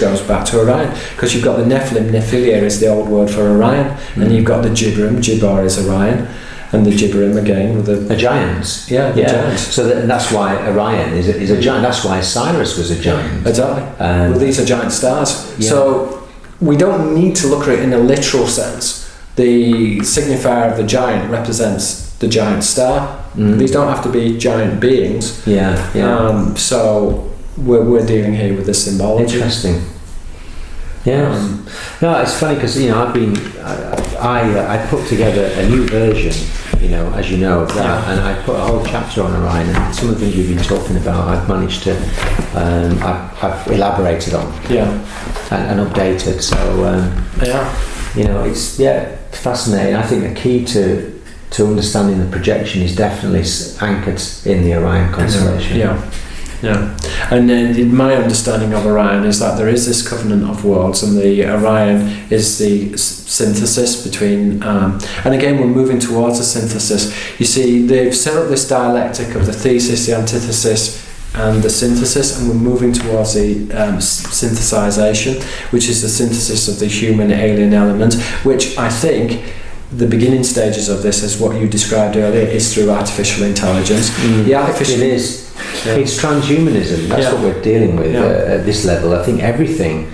goes back to Orion, because you've got the Nephilim. Nephilia is the old word for Orion, and you've got the Gibberim. Gibbar is Orion, and the Gibberim again with the giants. Giants. So that's why Orion is a giant. That's why Cyrus was a giant. Exactly. Well, these are giant stars. So we don't need to look at it in a literal sense. The signifier of the giant represents the giant star. These don't have to be giant beings. So we're dealing here with the symbology. Interesting. No, it's funny because I put together a new version, as you know, of that, and I put a whole chapter on Orion, and some of the things we've been talking about, I've managed to, I've elaborated on, and updated. So, it's fascinating. I think the key to to understanding the projection is definitely anchored in the Orion constellation. Yeah, and then my understanding of Orion is that there is this covenant of worlds, and the Orion is the synthesis between. And again, we're moving towards a synthesis. You see, they've set up this dialectic of the thesis, the antithesis, and the synthesis, and we're moving towards the synthesization, which is the synthesis of the human alien element, which I think the beginning stages of this, as what you described earlier, is through artificial intelligence. The artificial it is. Yeah. It's transhumanism. That's what we're dealing with at this level. I think everything,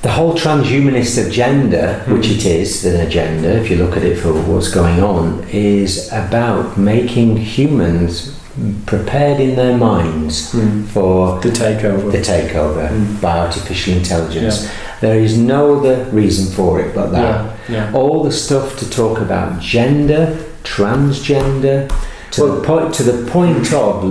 the whole transhumanist agenda, which it is an agenda, if you look at it for what's going on, is about making humans prepared in their minds for the takeover by artificial intelligence. There is no other reason for it but that. All the stuff to talk about gender, transgender, to the point of,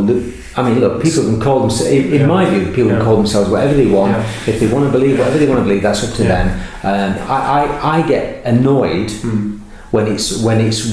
I mean, look, people can call themselves, in my view, people can call themselves whatever they want. If they want to believe whatever they want to believe, that's up to them. I get annoyed when it's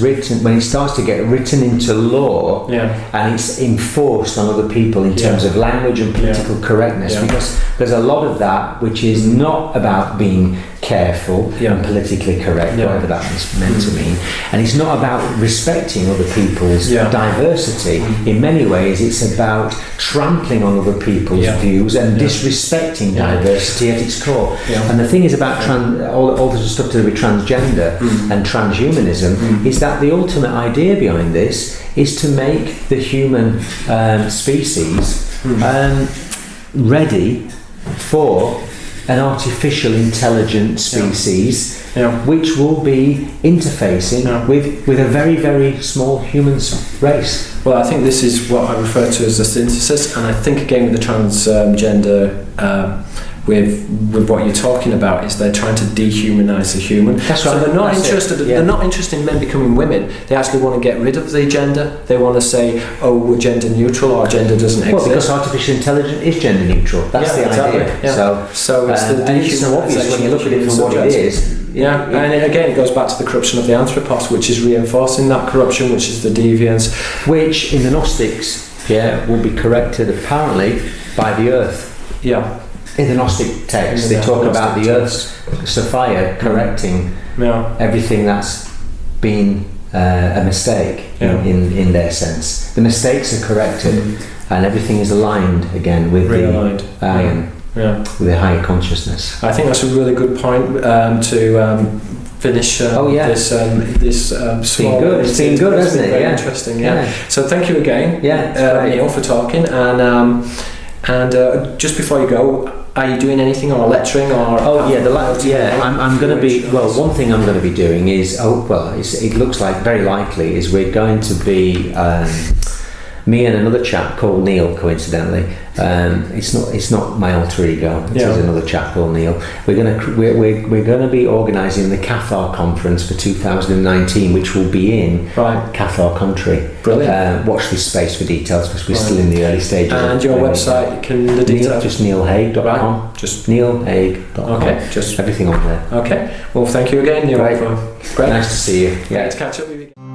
written, when it starts to get written into law, and it's enforced on other people in terms of language and political correctness, because there's a lot of that which is not about being careful and politically correct, whatever that is meant to mean, and it's not about respecting other people's diversity. In many ways, it's about trampling on other people's views and disrespecting diversity at its core. And the thing is about all the stuff to do with transgender and transhumanism is that the ultimate idea behind this is to make the human species ready for an artificial intelligent species which will be interfacing with a very, very small human race. Well, I think this is what I refer to as a synthesis, and I think again with the transgender with what you're talking about is they're trying to dehumanize the human. That's so right. they're not That's interested. it. They're not interested in men becoming women. They actually want to get rid of the gender. They want to say, "Oh, we're gender neutral. Our gender doesn't exist." Well, because artificial intelligence is gender neutral. That's the idea. So it's the and it's so obvious when you look at it for what it is. And again, it goes back to the corruption of the Anthropos, which is reinforcing that corruption, which is the deviance, which in the Gnostics, will be corrected apparently by the earth. In the Gnostic text, they talk about the earth's Sophia correcting everything that's been a mistake in their sense. The mistakes are corrected and everything is aligned again with the Aeon, with the higher consciousness. I think that's a really good point to finish this small. It's been good, hasn't it? Very interesting. So thank you again, Neil, for talking. And just before you go, are you doing anything or lecturing or? I'm going to be. Well, one thing I'm going to be doing is. It looks like very likely is we're going to be. Me and another chap called Neil, coincidentally. It's not my alter ego. It is another chap called Neil. We're gonna be organising the Cathar conference for 2019, which will be in Cathar country. Brilliant. Watch this space for details because we're still in the early stages. And your website, the details? Just neilhague.com. Just neilhague.com. Okay, just everything on there. Okay. Well, thank you again, Neil. Great. Nice to see you. Great to catch up with you.